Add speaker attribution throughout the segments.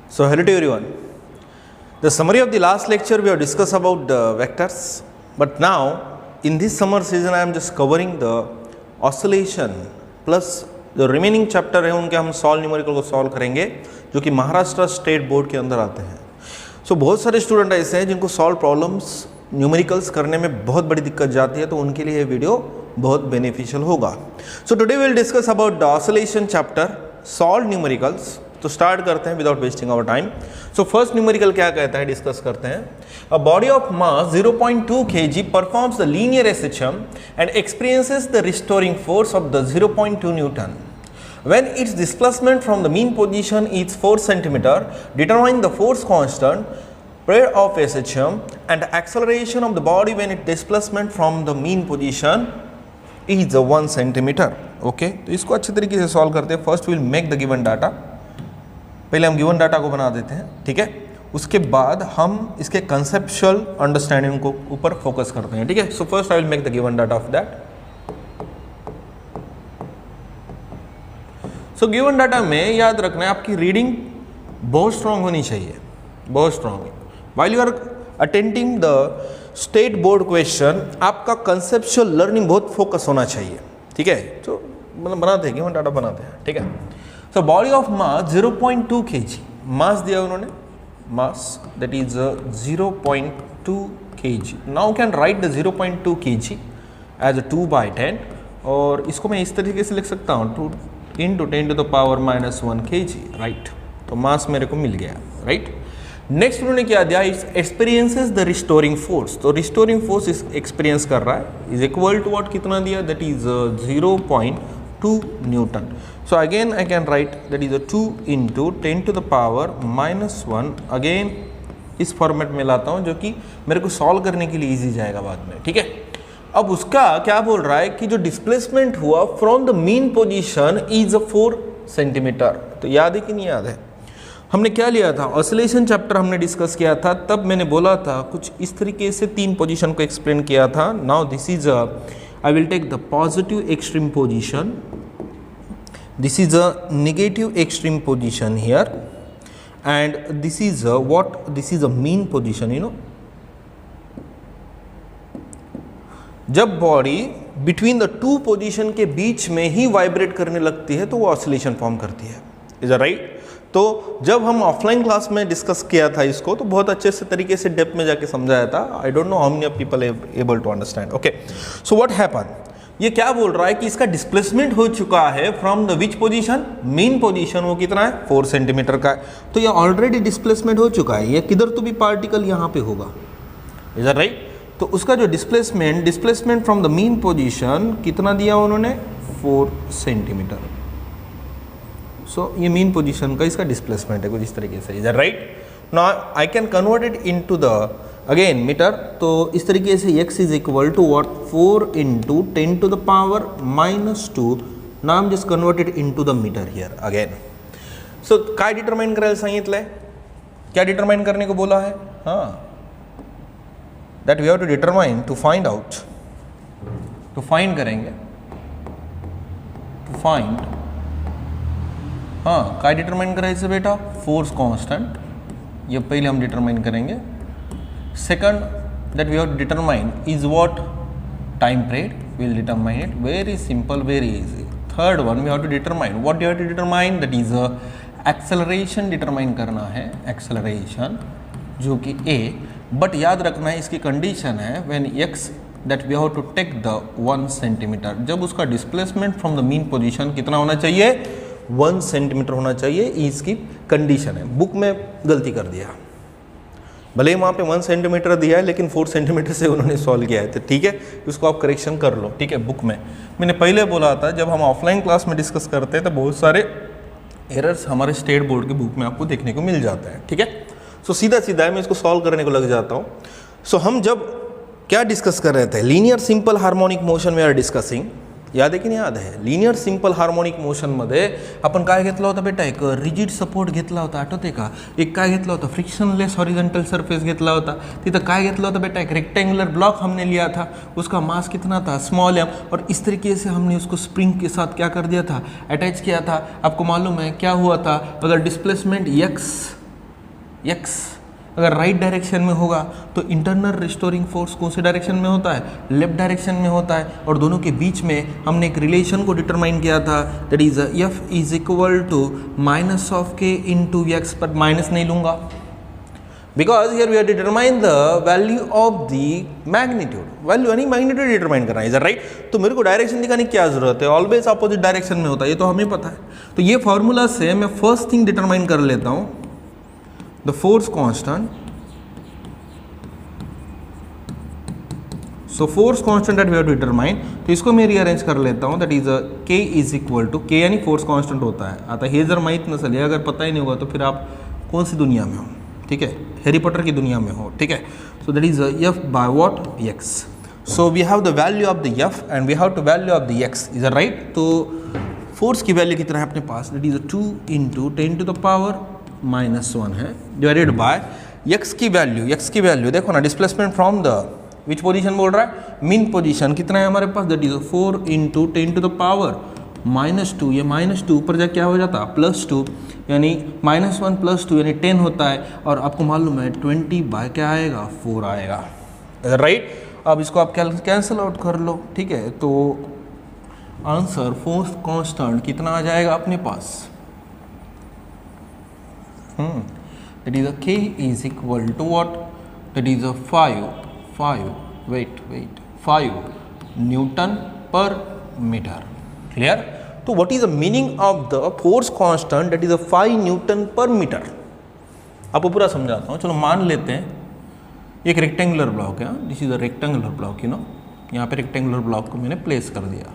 Speaker 1: So hello to everyone. The summary of the last lecture we have discussed about the vectors, but now in this summer season I am just covering the oscillation plus जो remaining chapter है उनके हम solve numerical को solve करेंगे जो कि Maharashtra state board के अंदर आते हैं। सो बहुत सारे स्टूडेंट ऐसे हैं जिनको सॉल्व प्रॉब्लम्स न्यूमेरिकल्स करने में बहुत बड़ी दिक्कत जाती है, तो उनके लिए ये वीडियो बहुत बेनिफिशियल होगा। So today we will discuss about the oscillation chapter solve numericals. तो स्टार्ट करते हैं without wasting our time. So first numerical क्या कहता है डिस्कस करते हैं। A body of mass 0.2 kg performs the linear SHM and experiences the restoring force of the 0.2 newton when its displacement from the mean position is 4 cm. Determine the force constant period of SHM and the acceleration of the body when its displacement from the mean position is 1 cm. Okay, तो इसको अच्छे तरीके से solve करते हैं। First will make the given data. पहले हम given data को बना देते हैं, ठीक है। उसके बाद हम इसके कंसेप्चुअल अंडरस्टैंडिंग को ऊपर फोकस करते हैं, ठीक है। So first I will make the given data of that. So given data में याद रखना है आपकी रीडिंग बहुत स्ट्रांग होनी चाहिए, बहुत strong. While you are attending the state board question आपका कंसेप्चुअल लर्निंग बहुत फोकस होना चाहिए, ठीक है। तो मतलब बनाते हैं गिवन डाटा बनाते हैं, ठीक है। So body of mass 0.2 kg mass दिया उन्होंने, mass that is 0.2 kg। Now can write the 0.2 kg as 2/10 और इसको मैं इस तरीके से लिख सकता हूँ 2 into 10 to the power -1 kg, right. तो मास मेरे को मिल गया, राइट। नेक्स्ट उन्होंने क्या दिया, it's experiences the restoring force. तो रिस्टोरिंग फोर्स इस एक्सपीरियंस कर रहा है इज इक्वल टू व्हाट, कितना दिया, that is 0.2 Newton. So again I can write that is 2 into 10 to the power -1। Again इस फॉर्मेट में लाता हूँ जो कि मेरे को सॉल्व करने के लिए ईजी जाएगा बाद में, ठीक है। अब उसका क्या बोल रहा है कि जो डिस्प्लेसमेंट हुआ from the mean position is 4 centimetre. तो याद है कि नहीं याद है, हमने क्या लिया था, ऑसिलेशन चैप्टर हमने डिस्कस किया था, तब मैंने बोला था कुछ इस तरीके से 3 पोजीशन को एक्सप्लेन किया था। Now this is I will take the positive extreme position, this is a negative extreme position here and this is what, this is a mean position, you know. जब बॉडी बिटवीन द 2 पोजीशन के बीच में ही vibrate करने लगती है तो वो oscillation form करती है, इज अ राइट। तो जब हम ऑफलाइन क्लास में डिस्कस किया था इसको तो बहुत अच्छे से तरीके से डेप्थ में जाके समझाया था। I don't know how many people able to understand, okay. So what happen, ये क्या बोल रहा है कि इसका डिस्प्लेसमेंट हो चुका है from the which position, mean position, वो कितना है 4 सेंटीमीटर का है। तो ये ऑलरेडी डिस्प्लेसमेंट हो चुका है, ये किधर तो भी पार्टिकल यहाँ पे होगा, इज अ राइट। तो उसका जो displacement from the mean position कितना दिया उन्होंने, 4 सेंटीमीटर। सो ये मीन पोजीशन का इसका डिस्प्लेसमेंट है कुछ इस तरीके से, is that right. Now I can convert it into the again metre. तो इस तरीके से x is equal to what, 4 into 10 to the power -2। Now I am just converted into the metre here again. So काय determine करायला सांगितलंय, क्या determine करने को बोला है, हाँ, that we have to determine to find out, to find करेंगे, to find, हाँ क्या डिटरमाइन करायचं बेटा, फोर्स कांस्टेंट, ये पहले हम डिटरमाइन करेंगे। Second that we have to determine is what, time period, we will determine it, very simple, very easy. Third one we have to determine, what you have to determine, that is acceleration determine करना है, acceleration जो कि a, but याद रखना है इसकी condition है when x that we have to take the 1 centimetre, जब उसका displacement from the mean position कितना होना चाहिए, 1 सेंटीमीटर होना चाहिए, इसकी कंडीशन है। बुक में गलती कर दिया, भले ही वहाँ पे 1 सेंटीमीटर दिया है लेकिन 4 सेंटीमीटर से उन्होंने सॉल्व किया है, तो ठीक है उसको आप करेक्शन कर लो, ठीक है। बुक में मैंने पहले बोला था जब हम ऑफलाइन क्लास में डिस्कस करते हैं तो बहुत सारे एरर्स हमारे स्टेट बोर्ड की बुक में आपको देखने को मिल जाता है, ठीक है। सो सीधा सीधा मैं इसको सॉल्व करने को लग जाता हूँ। सो हम जब क्या डिस्कस कर रहे थे, लीनियर सिंपल हार्मोनिक मोशन में आर डिस्कसिंग, याद है की नाही याद आहे, लीनियर सिंपल हार्मोनिक मोशन मध्ये आपण काय घेतला होता बेटा, एक रिजिड सपोर्ट घेतला होता, आठवते का, एक काय घेतला होता, फ्रिक्शनलेस हॉरिजॉन्टल सरफेस घेतला होता, तिथं काय घेतला होता बेटा, एक रेक्टेंगुलर ब्लॉक हमने लिया था, उसका मास कितना था, स्मॉल m, और इस तरीके से हमने उसको स्प्रिंग के साथ क्या कर दिया था, अटैच किया था। आपको मालूम है क्या हुआ था, अगर डिस्प्लेसमेंट x x अगर राइट डायरेक्शन में होगा तो इंटरनल रिस्टोरिंग फोर्स कौन से डायरेक्शन में होता है, लेफ्ट डायरेक्शन में होता है, और दोनों के बीच में हमने एक रिलेशन को डिटरमाइन किया था, that is F is equal to minus of k into x, पर माइनस नहीं लूंगा because here we are determine the value of the magnitude, value यानी मैग्नीट्यूड डिटरमाइन करना है, इज राइट। तो मेरे को डायरेक्शन दिखाने की क्या जरूरत है, ऑलवेज अपोजिट डायरेक्शन में होता है, ये तो हमें पता है। तो ये फॉर्मूला से मैं फर्स्ट थिंग डिटरमाइन कर लेता हूं, the force constant. So force constant that we have to determine, तो इसको मैं रीअरेंज कर लेता हूं, that is k is equal to, k यानी फोर्स कांस्टेंट होता है, आता हे जर माहित नसेल, ये अगर पता ही नहीं होगा तो फिर आप कौन सी दुनिया में हो, ठीक है, हैरी पॉटर की दुनिया में हो, ठीक है। So that is F by what, x। So we have the value of the F and we have the value of the x, is right. तो फोर्स की वैल्यू कितना है अपने पास, that is 2 into 10 to the power -1 है, divided by x की value देखो ना, displacement from the which position बोल रहा है, मीन पोजीशन, कितना है हमारे पास, that is 4 into 10 to the power -2, ये -2 ऊपर जाके क्या हो जाता है +2, यानी -1 +2 यानी 10 होता है, और आपको मालूम है 20 बाय क्या आएगा, 4 आएगा, राइट। अब इसको आप कैंसिल आउट कर लो, ठीक है। तो आंसर फोर्स कांस्टेंट कितना आ जाएगा अपने पास, that is k is equal to what, that is 5 newton per metre, clear. तो what is the meaning of the force constant, that is 5 newton per metre. आपको पूरा समझाता हूँ, चलो मान लेते हैं एक रेक्टेंगुलर ब्लॉक है, this is a rectangular block, you know, यहाँ पे रेक्टेंगुलर ब्लॉक को मैंने प्लेस कर दिया,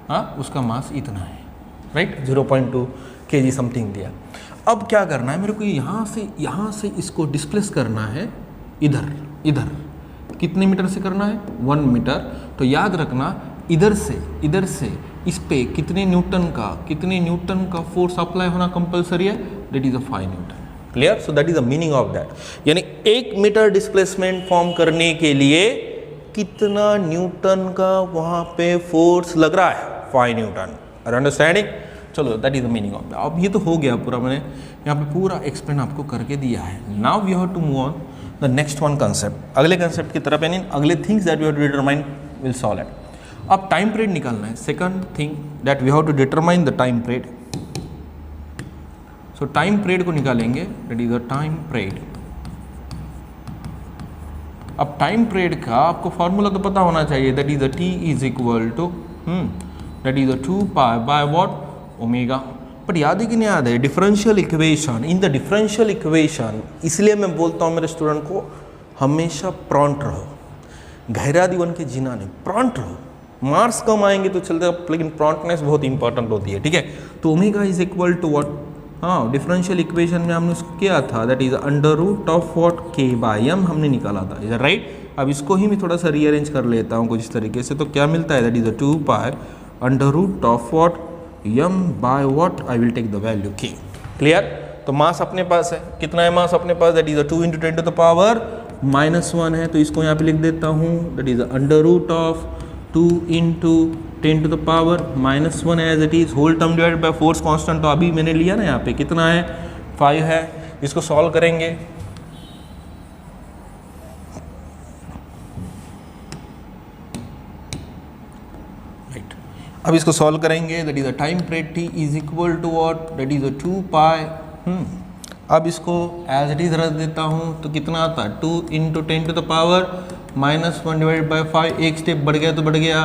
Speaker 1: हाँ, उसका मास इतना है, राइट, 0.2 kg समथिंग दिया। अब क्या करना है मेरे को, यहाँ से इसको डिस्प्लेस करना है इधर कितने मीटर से करना है, 1 मीटर। तो याद रखना इधर से इस पे कितने न्यूटन का फोर्स अप्लाई होना कंपलसरी है, that is 5 Newton, clear. So that is the meaning of that, यानी 1 मीटर डिस्प्लेसमेंट फॉर्म करने के लिए कितना न्यूटन का वहां पे फोर्स लग रहा है, 5 न्यूटन, आर अंडरस्टैंडिंग। चलो that is the meaning of that. अब ये तो हो गया पूरा, मैंने यहाँ पे पूरा एक्सप्लेन आपको करके दिया है। Now we have to move on the next one concept, अगले कंसेप्ट की तरफ, यानी अगले things that we have to determine will solve it. अब टाइम पीरियड निकालना है, second thing that we have to determine the time period. So time period को निकालेंगे, that is the time period. अब टाइम पीरियड का आपको formula तो पता होना चाहिए, that is t is equal to that is 2 pi by what, omega. But याद है कि नहीं याद है, differential equation, in the differential equation, इसलिए मैं बोलता हूँ मेरे स्टूडेंट को हमेशा प्रॉन्ट रहो, गहरादी बन के जीना नहीं, प्रॉन्ट रहो। मार्क्स कम आएंगे तो चलते, लेकिन प्रॉन्टनेस बहुत इंपॉर्टेंट होती है, ठीक है। तो omega is equal to what, हाँ, डिफरेंशियल इक्वेशन में हमने उसको किया था, that is under root of what, k by m हमने निकाला था, इज राइट। अब इसको ही मैं थोड़ा सा रीअरेंज कर लेता हूँ कुछ इस तरीके से, तो क्या मिलता है, that is 2 pi under root of what, m by what, I will take the value k, clear. तो मास अपने पास है, कितना है मास अपने पास, that is 2 into 10 to the power -1 है, तो इसको यहाँ पे लिख देता हूँ, that is under root of 2 into 10 to the power -1 as it is, whole term divided by force constant. तो अभी मैंने लिया ना, यहाँ पे कितना है, 5 है। इसको सॉल्व करेंगे, राइट। अब इसको सॉल्व करेंगे, that is a time period t is equal to what, that is 2 pi. अब इसको एज इट इज रख देता हूँ, तो कितना आता है, 2 into 10 to the power -1 divided by 5। एक स्टेप बढ़ गया तो बढ़ गया,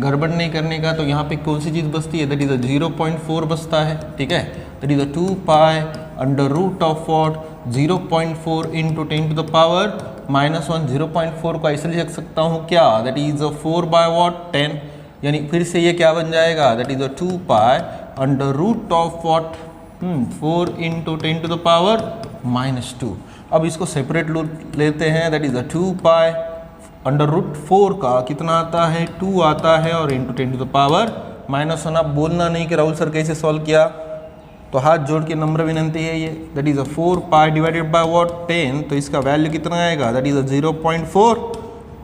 Speaker 1: गड़बड़ नहीं करने का। तो यहाँ पे कौन सी चीज़ बचती है, दैट इज 0.4 बचता है, ठीक है। That is 2 pi under root of what, 0.4 into 10 to the power -1। 0.4 को ऐसे लिख सकता हूँ क्या, दैट इज 4 बाय व्हाट, 10, यानी फिर से ये क्या बन जाएगा, that is 2 pi under root of what, 4 into 10 to the power -2। अब इसको सेपरेट लेते हैं, that is 2 pi under root 4 का कितना आता है, 2 आता है, और इंटू 10 टू द पावर -1। आप बोलना नहीं कि राहुल सर कैसे सॉल्व किया, तो हाथ जोड़ के नम्र विनंती है ये, that is 4 pi divided by what, 10। तो इसका वैल्यू कितना आएगा, दैट इज 0.4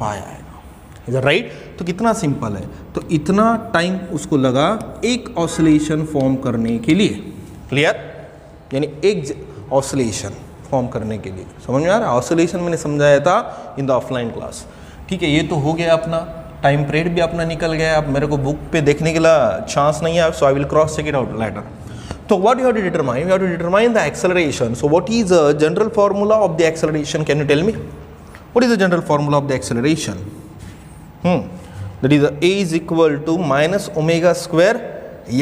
Speaker 1: पाई आएगा, इज राइट। तो कितना सिंपल है, तो इतना टाइम उसको लगा एक ऑसिलेशन फॉर्म करने के लिए, क्लियर। यानी एक ऑसिलेशन फॉर्म करने के लिए। समझ में आ रहा है? ऑसिलेशन मैंने समझाया था इन द ऑफलाइन क्लास। ठीक है, ये तो हो गया अपना, टाइम पीरियड भी अपना निकल गया। अब मेरे को बुक पे देखने के लिए चांस नहीं है, so I will cross check it out later. So what you have to determine? You have to determine the acceleration. So what is the general formula of the acceleration? Can you tell me? What is the general formula of the acceleration? That is a is equal to minus omega square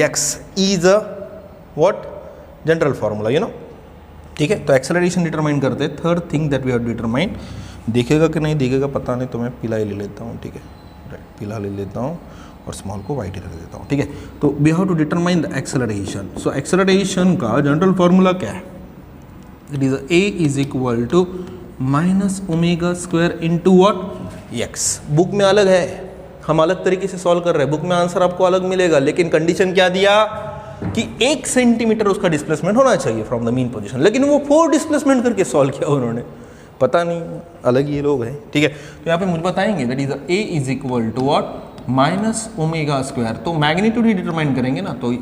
Speaker 1: x is a what? General formula, you know. ठीक है, तो acceleration determine करते हैं। Third thing that we have to determine, देखेगा कि नहीं देखेगा पता नहीं, तो मैं पीला ही ले लेता हूँ। ठीक है, राइट, पीला ले लेता हूँ और स्मॉल को वाइट रख देता हूँ। ठीक है, तो we have to determine the acceleration. So acceleration का जनरल फॉर्मूला क्या है? It is a is equal to minus omega square into what? X. Book में अलग है, हम अलग तरीके से सॉल्व कर रहे हैं, बुक में आंसर आपको अलग मिलेगा, लेकिन कंडीशन क्या दिया कि 1 सेंटीमीटर उसका डिस्प्लेसमेंट होना चाहिए फ्रॉम द मीन पोजीशन, लेकिन वो 4 डिस्प्लेसमेंट करके सॉल्व किया उन्होंने, पता नहीं अलग ये लोग हैं। ठीक है, तो यहाँ पे मुझे बताएंगे that is a is equal to what? Minus omega square. तो मैग्नीट्यूड ही डिटरमाइन करेंगे ना, तो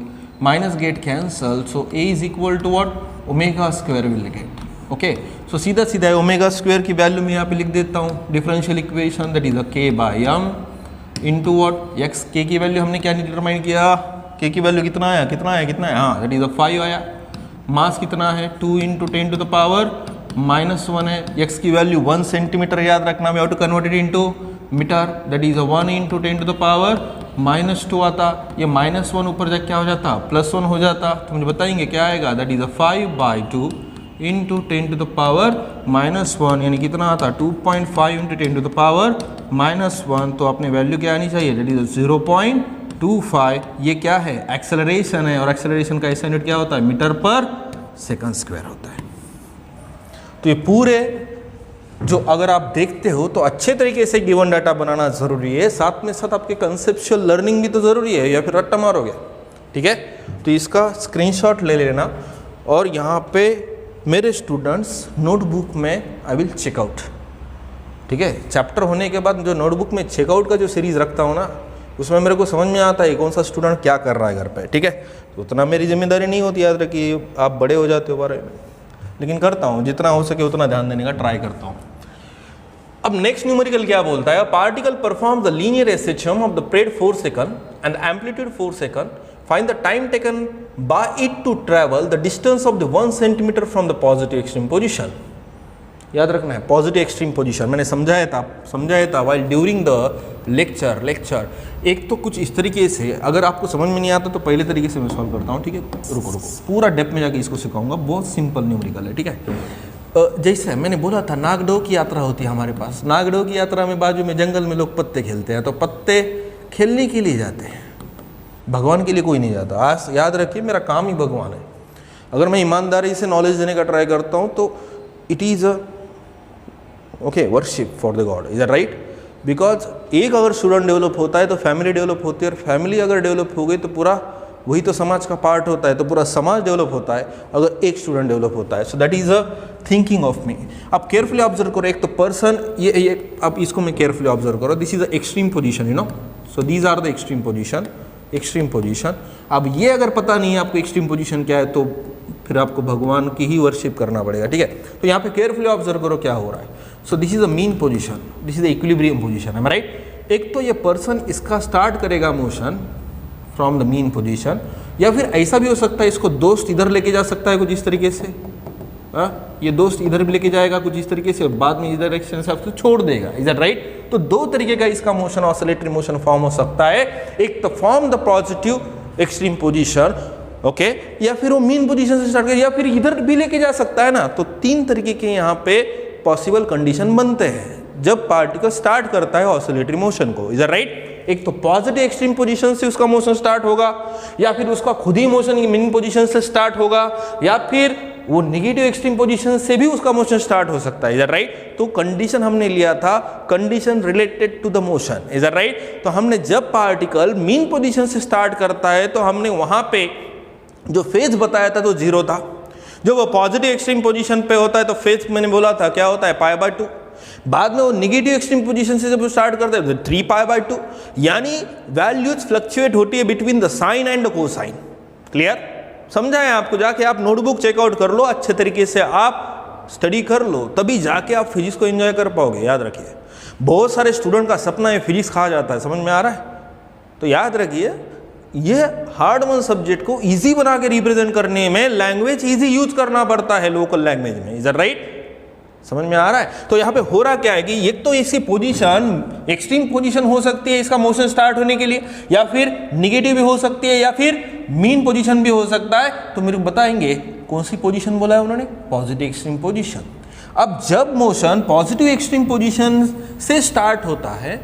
Speaker 1: minus get cancel, so a is equal to what? Omega square will get. Okay, so सीधा सीधा ओमेगा स्क्वायर की वैल्यू मैं यहाँ पे लिख देता हूँ, differential equation that is a k by m into what? X. K की वैल्यू हमने क्या डिटरमाइन किया? के की वैल्यू कितना आया? कितना आया? कितना है? हाँ, दैट इज अ 5 आया। मास कितना है? 2 इंटू 10 टू द पावर -1 है। एक्स की वैल्यू 1 सेंटीमीटर याद रखना, we have to convert it into metre, that is 1 into 10 to the power -2 आता। ये -1 ऊपर जाके क्या हो जाता? +1 हो जाता। तो मुझे बताएंगे क्या आएगा? That is 5/2 into 10 to the power -1, यानी कितना आता? 2.5 इंटू 10 टू द पावर -1। तो अपने वैल्यू क्या आनी चाहिए? That is 0.25। ये क्या है? एक्सेलरेशन है, और एक्सेलरेशन का ऐसा यूनिट क्या होता है? मीटर पर सेकंड स्क्वायर होता है। तो ये पूरे जो अगर आप देखते हो तो अच्छे तरीके से गिवन डाटा बनाना ज़रूरी है, साथ में साथ आपके कंसेप्चुअल लर्निंग भी तो ज़रूरी है, या फिर रट्टा मारोगे। ठीक है, तो इसका स्क्रीनशॉट ले लेना, और यहाँ पे मेरे स्टूडेंट्स नोटबुक में आई विल चेकआउट। ठीक है, चैप्टर होने के बाद जो नोटबुक में चेकआउट का जो सीरीज़ रखता हूँ ना, उसमें मेरे को समझ में आता है कौन सा स्टूडेंट क्या कर रहा है घर पे। ठीक है, तो उतना मेरी जिम्मेदारी नहीं होती, याद रखिए, आप बड़े हो जाते हो बारे में, लेकिन करता हूँ जितना हो सके उतना ध्यान देने का ट्राई करता हूँ। अब नेक्स्ट न्यूमेरिकल क्या बोलता है? Particle perform the linear SHM of the period 4 second and amplitude 4 second, find the time taken by it to travel the distance of the 1 centimetre from the positive extreme position. याद रखना है, positive extreme position मैंने समझाया था while during the lecture. एक तो कुछ इस तरीके से, अगर आपको समझ में नहीं आता तो पहले तरीके से मैं सॉल्व करता हूँ। ठीक है, रुको पूरा डेप्थ में जाके इसको सिखाऊंगा, बहुत सिंपल न्यूमेरिकल है। ठीक है, जैसे मैंने बोला था नागडो की यात्रा होती है हमारे पास। नागडो की यात्रा में बाजू में जंगल में लोग पत्ते खेलते हैं, तो पत्ते खेलने के लिए जाते हैं, भगवान के लिए कोई नहीं जाता। आज याद रखिए, मेरा काम ही भगवान है। अगर मैं ईमानदारी से नॉलेज देने का ट्राई करता हूँ तो it is a worship for the God, is that right? Because एक अगर स्टूडेंट डेवलप होता है तो फैमिली डेवलप होती है, और फैमिली अगर डेवलप हो गई तो पूरा वही तो समाज का पार्ट होता है, तो पूरा समाज डेवलप होता है अगर एक स्टूडेंट डेवलप होता है। So that is a thinking of me. आप केयरफुली ऑब्जर्व करो, एक तो पर्सन, ये आप इसको मैं केयरफुली ऑब्जर्व करो, this is the extreme position, you know, so these are the extreme position. अब ये अगर पता नहीं है आपको एक्सट्रीम पोजीशन क्या है, तो फिर आपको भगवान की ही वर्शिप करना पड़ेगा। ठीक है, तो यहाँ पे केयरफुली ऑब्जर्व करो क्या हो रहा है। So this is the mean position, this is the equilibrium position, है राइट? एक तो ये पर्सन इसका स्टार्ट करेगा motion from the mean position, या फिर ऐसा भी हो सकता है इसको दोस्त इधर लेके जा सकता है कुछ इस तरीके से, ये दोस्त इधर भी लेके जाएगा कुछ इस तरीके से, और बाद में इधर डायरेक्शन से आपको छोड़ देगा, इज दैट राइट? तो दो तरीके का इसका मोशन, ऑसिलेटरी मोशन फॉर्म हो सकता है। एक तो form the positive extreme position, okay, या फिर वो मीन पोजीशन से स्टार्ट कर, या फिर इधर भी लेके जा सकता है ना। तो 3 तरीके के यहाँ पे पॉसिबल कंडीशन बनते हैं जब पार्टिकल स्टार्ट करता है ऑसिलेटरी मोशन को, इज दैट राइट? एक तो पॉजिटिव एक्सट्रीम पोजीशन से उसका मोशन स्टार्ट होगा, या फिर उसका खुद ही मोशन मीन पोजीशन से स्टार्ट होगा, या फिर वो नेगेटिव एक्सट्रीम पोजीशन से भी उसका मोशन स्टार्ट हो सकता है, इज दैट राइट? तो कंडीशन हमने लिया था condition related to the motion, is that right? तो हमने जब पार्टिकल मीन पोजीशन से स्टार्ट करता है तो हमने वहां पे जो फेज बताया था तो 0 था। जब वो पॉजिटिव एक्सट्रीम पोजीशन पे होता है तो फेज मैंने बोला था क्या होता है, π/2। बाद में वो नेगेटिव एक्सट्रीम पोजीशन से जब स्टार्ट करते हैं तो 3π/2, यानी वैल्यूज फ्लक्चुएट होती है between the sine and the cosine. Clear? समझा है आपको? जाके आप नोटबुक चेकआउट कर लो, अच्छे तरीके से आप स्टडी कर लो, तभी जाके आप फिजिक्स को एंजॉय कर पाओगे, याद रखिए। बहुत सारे स्टूडेंट का सपना है फिजिक्स खा जाता है, समझ में आ रहा है? तो याद रखिए, ये हार्ड वन सब्जेक्ट को इजी बना के रिप्रेजेंट करने में लैंग्वेज इजी यूज करना पड़ता है लोकल लैंग्वेज में। Is that right? समझ में आ रहा है? तो यहाँ पे हो रहा क्या है कि एक तो इसकी पोजीशन एक्सट्रीम पोजीशन हो सकती है इसका मोशन स्टार्ट होने के लिए, या फिर निगेटिव भी हो सकती है, या फिर मीन पोजीशन भी हो सकता है। तो मेरे को बताएंगे कौन सी पोजीशन बोला है उन्होंने? Positive extreme position. अब जब मोशन पॉजिटिव एक्सट्रीम पोजीशन से स्टार्ट होता है,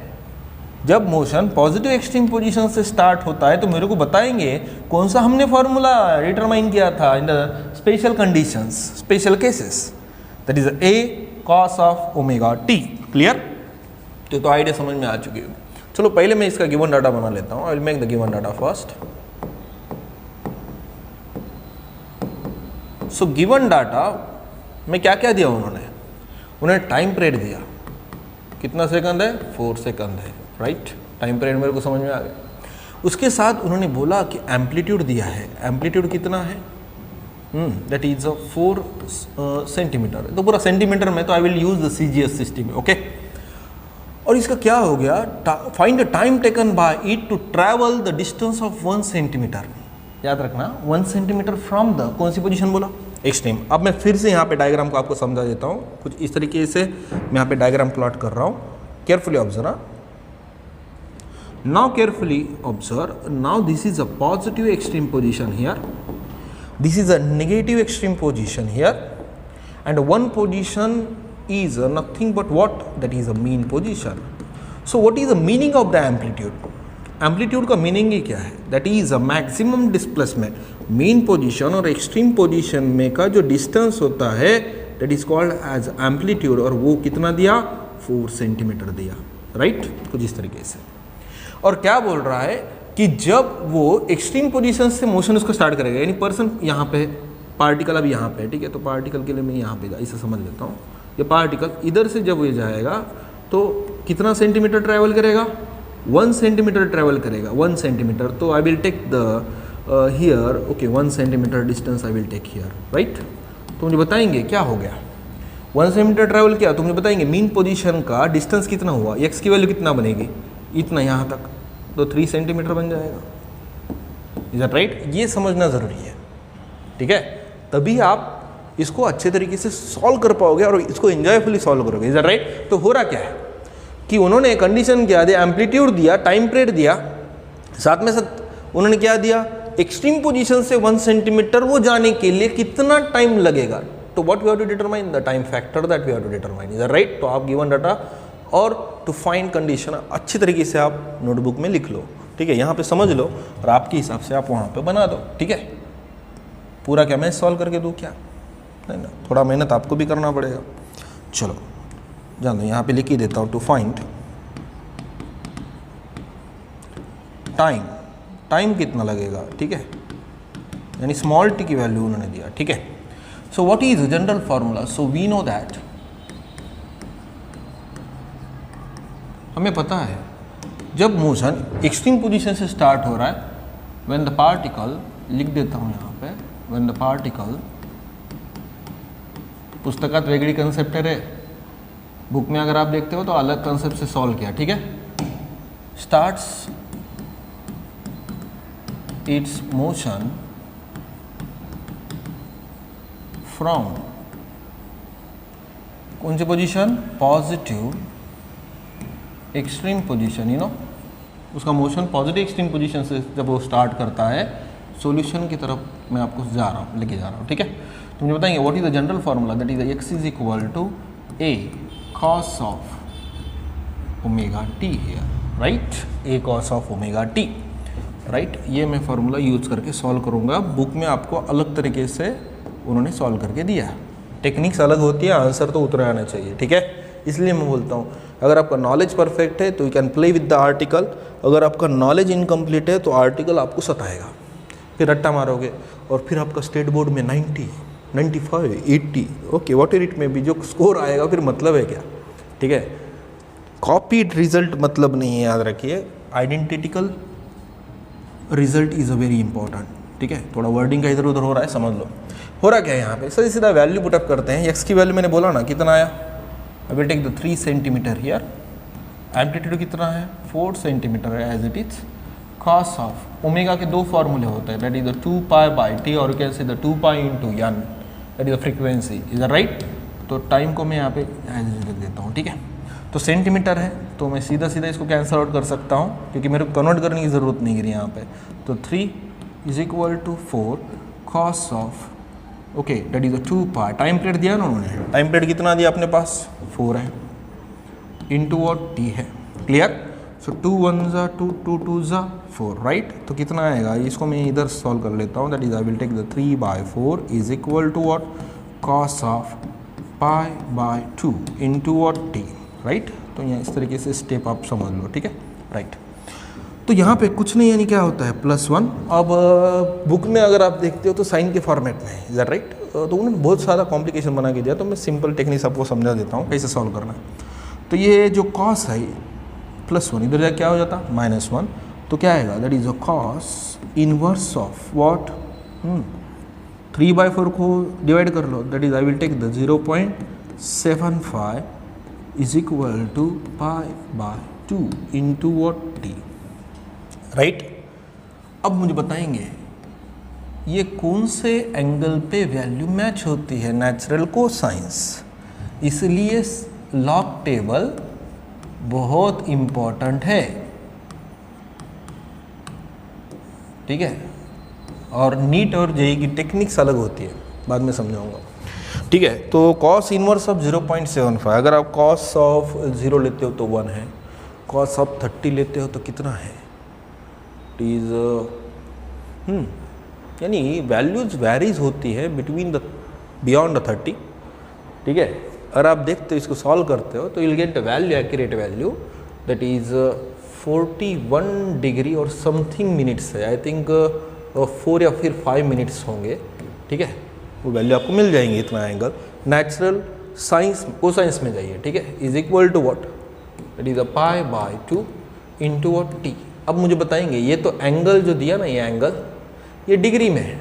Speaker 1: जब मोशन पॉजिटिव एक्सट्रीम पोजीशन से स्टार्ट होता है, तो मेरे को बताएंगे कौन सा हमने फॉर्मूला डिटरमाइन किया था in the special conditions, special cases, that is a cos of omega t। Clear? तो आइडिया समझ में आ चुकी होगी। चलो पहले मैं इसका गिवन डाटा बना लेता हूँ। I will make the given data first. So given data में क्या क्या दिया उन्होंने टाइम पीरियड दिया, कितना सेकंड है? 4 सेकंड है, राइट? टाइम पीरियड मेरे को समझ में आ गया। उसके साथ उन्होंने बोला कि एम्पलीट्यूड दिया है। एम्पलीट्यूड कितना है? That is 4 centimetre. तो पूरा सेंटीमीटर में, तो I will use the CGS system, okay. और इसका क्या हो गया? Find the time taken by it to travel the distance of 1 centimetre. याद रखना 1 सेंटीमीटर फ्रॉम द कौन सी पोजीशन बोला? एक्सट्रीम। अब मैं फिर से यहाँ पे डायग्राम को आपको समझा देता हूँ। कुछ इस तरीके से मैं यहाँ पे डायग्राम प्लॉट कर रहा हूँ। Carefully observe. Now carefully observe. Now this is a positive extreme position here. This is a negative extreme position here, and one position is nothing but what? That is a mean position. So what is the meaning of the amplitude? Amplitude का meaning ही क्या है? That is a maximum displacement. Mean position और extreme position में का जो distance होता है, that is called as amplitude, और वो कितना दिया? 4 सेंटीमीटर दिया, राइट? कुछ इस तरीके से। और क्या बोल रहा है कि जब वो एक्सट्रीम पोजीशन से मोशन उसको स्टार्ट करेगा, यानी पर्सन यहाँ पे, पार्टिकल अभी यहाँ पे है, ठीक है? तो पार्टिकल के लिए मैं यहाँ पे इसे समझ लेता हूँ। ये पार्टिकल इधर से जब ये जाएगा तो कितना सेंटीमीटर ट्रैवल करेगा? 1 सेंटीमीटर ट्रैवल करेगा। 1 सेंटीमीटर। तो I will take the here, okay, 1 centimetre distance I will take here, right? तो मुझे बताएंगे क्या हो गया? 1 सेंटीमीटर ट्रैवल किया, तो मुझे बताएंगे मीन पोजीशन का डिस्टेंस कितना हुआ? एक्स की वैल्यू कितना बनेगी? इतना यहाँ तक, तो 3 सेंटीमीटर बन जाएगा। Is that right? ये समझना ज़रूरी है, ठीक है? तभी आप इसको अच्छे तरीके से सॉल्व कर पाओगे और इसको एंजॉयफुली सॉल्व करोगे। Is that right? तो हो रहा क्या है कि उन्होंने कंडीशन क्या दिया? एम्पलीट्यूड दिया, टाइम पीरियड दिया, साथ में साथ उन्होंने क्या दिया? एक्सट्रीम पोजीशन से 1 सेंटीमीटर वो जाने के लिए कितना टाइम लगेगा। तो what we have to determine? The time factor that we have to determine. Is that right? तो आप गिवन डाटा और टू फाइंड कंडीशन अच्छी तरीके से आप नोटबुक में लिख लो, ठीक है? यहाँ पे समझ लो और आपके हिसाब से आप वहाँ पे बना दो, ठीक है? पूरा क्या मैं सॉल्व करके दूँ क्या? नहीं ना, थोड़ा मेहनत आपको भी करना पड़ेगा। चलो जान दो, यहाँ पे लिख ही देता हूँ। टू फाइंड टाइम, टाइम कितना लगेगा, ठीक है? यानी स्मॉल टी की वैल्यू उन्होंने दिया, ठीक है? So what is general formula? So we know that, हमें पता है जब मोशन एक्सट्रीम पोजीशन से स्टार्ट हो रहा है, व्हेन द पार्टिकल, लिख देता हूँ यहाँ पे, व्हेन द पार्टिकल, पुस्तकात वेगळी कंसेप्ट है रे, बुक में अगर आप देखते हो तो अलग कंसेप्ट से सॉल्व किया, ठीक है? स्टार्ट्स इट्स मोशन फ्रॉम कौन सी position? Positive extreme position, you know, उसका मोशन पॉजिटिव एक्सट्रीम पोजीशन से जब वो स्टार्ट करता है, सॉल्यूशन की तरफ मैं आपको जा रहा हूँ, लेके जा रहा हूँ, ठीक है? तो मुझे बताएंगे what is the general formula? That is x is equal to a cos of omega t here, right? a cos of omega t, right? ये मैं फार्मूला यूज करके सॉल्व करूँगा। बुक में आपको अलग तरीके से उन्होंने सॉल्व करके दिया है, टेक्निक्स अलग होती है, आंसर तो उतर आना चाहिए, ठीक है? इसलिए मैं बोलता हूँ अगर आपका नॉलेज परफेक्ट है तो you can play with the article, अगर आपका नॉलेज इनकम्प्लीट है तो आर्टिकल आपको सताएगा, फिर रट्टा मारोगे और फिर आपका स्टेट बोर्ड में 90, 95, 80, ओके व्हाट एवर इट में भी जो स्कोर आएगा फिर मतलब है क्या, ठीक है? कॉपीड रिजल्ट मतलब नहीं है, याद रखिए। Identical result is a very important, ठीक है? थोड़ा वर्डिंग का इधर उधर हो रहा है, समझ लो। हो रहा क्या है यहाँ पे, सीधा सीधा वैल्यू पुटअप करते हैं। एक्स की वैल्यू मैंने बोला ना कितना आया, I will take the 3 centimetre here, amplitude कितना है 4 सेंटीमीटर है as it is, cos of omega के दो फॉर्मूले होते हैं, that is the 2 pi by T और can say the 2 pi into n, that is the frequency, is that right. तो टाइम को मैं यहाँ पे एज इट लिख देता हूँ, ठीक है। तो सेंटीमीटर है तो मैं सीधा सीधा इसको कैंसल आउट कर सकता हूँ क्योंकि मेरे को कन्वर्ट करने की ज़रूरत नहीं गिरी यहाँ पे। तो 3 is equal to 4 cos of, okay that is 2 pi, time period दिया ना उन्होंने, टाइम पीरियड कितना दिया अपने पास 4 है, इंटू वॉट टी है, क्लियर। सो 2 1 ज़ा 2 2 2 ज़ा 4, राइट। तो कितना आएगा, इसको मैं इधर सॉल्व कर लेता हूँ, that is I will take the 3/4 is equal to what cos of pi by 2 into what T, right. तो यहाँ इस तरीके से स्टेप आप समझ लो, ठीक है, राइट। तो यहाँ पे कुछ नहीं, यानी क्या होता है +1। अब बुक में अगर आप देखते हो तो साइन के फॉर्मेट में है, इज दैट राइट। तो उन्होंने बहुत सारा कॉम्प्लिकेशन बना के दिया, तो मैं सिंपल टेक्निक्स आपको समझा देता हूँ कैसे सॉल्व करना है। तो ये जो कॉस है +1, इधर जाके क्या हो जाता -1, तो क्या आएगा, that is a cos inverse of what 3/4 को डिवाइड कर लो, that is I will take the 0.75 is equal to pi by 2 into what T, right. अब मुझे बताएंगे ये कौन से एंगल पे वैल्यू मैच होती है, नेचुरल कोसाइंस, इसलिए लॉग टेबल बहुत इम्पॉर्टेंट है, ठीक है। और नीट और जेई की टेक्निक्स अलग होती है, बाद में समझाऊंगा, ठीक है। तो कॉस इनवर्स ऑफ 0.75, अगर आप कॉस ऑफ 0 लेते हो तो 1 है, कॉस ऑफ 30 लेते हो तो कितना है, इट इज यानी वैल्यूज वेरीज होती है बिटवीन द बियॉन्ड द 30, ठीक है। अगर आप देखते हो इसको सॉल्व करते हो तो you will get value, accurate value, that is 41 degree और समथिंग मिनट्स है, आई थिंक 4 या फिर 5 मिनट्स होंगे, ठीक है। वो वैल्यू आपको मिल जाएंगे, इतना एंगल। नेचुरल साइंस कोसाइंस में जाइए, ठीक है, is equal to what, that is pi by 2 into what t. अब मुझे बताएंगे ये तो एंगल जो दिया ना, ये एंगल ये डिग्री में है,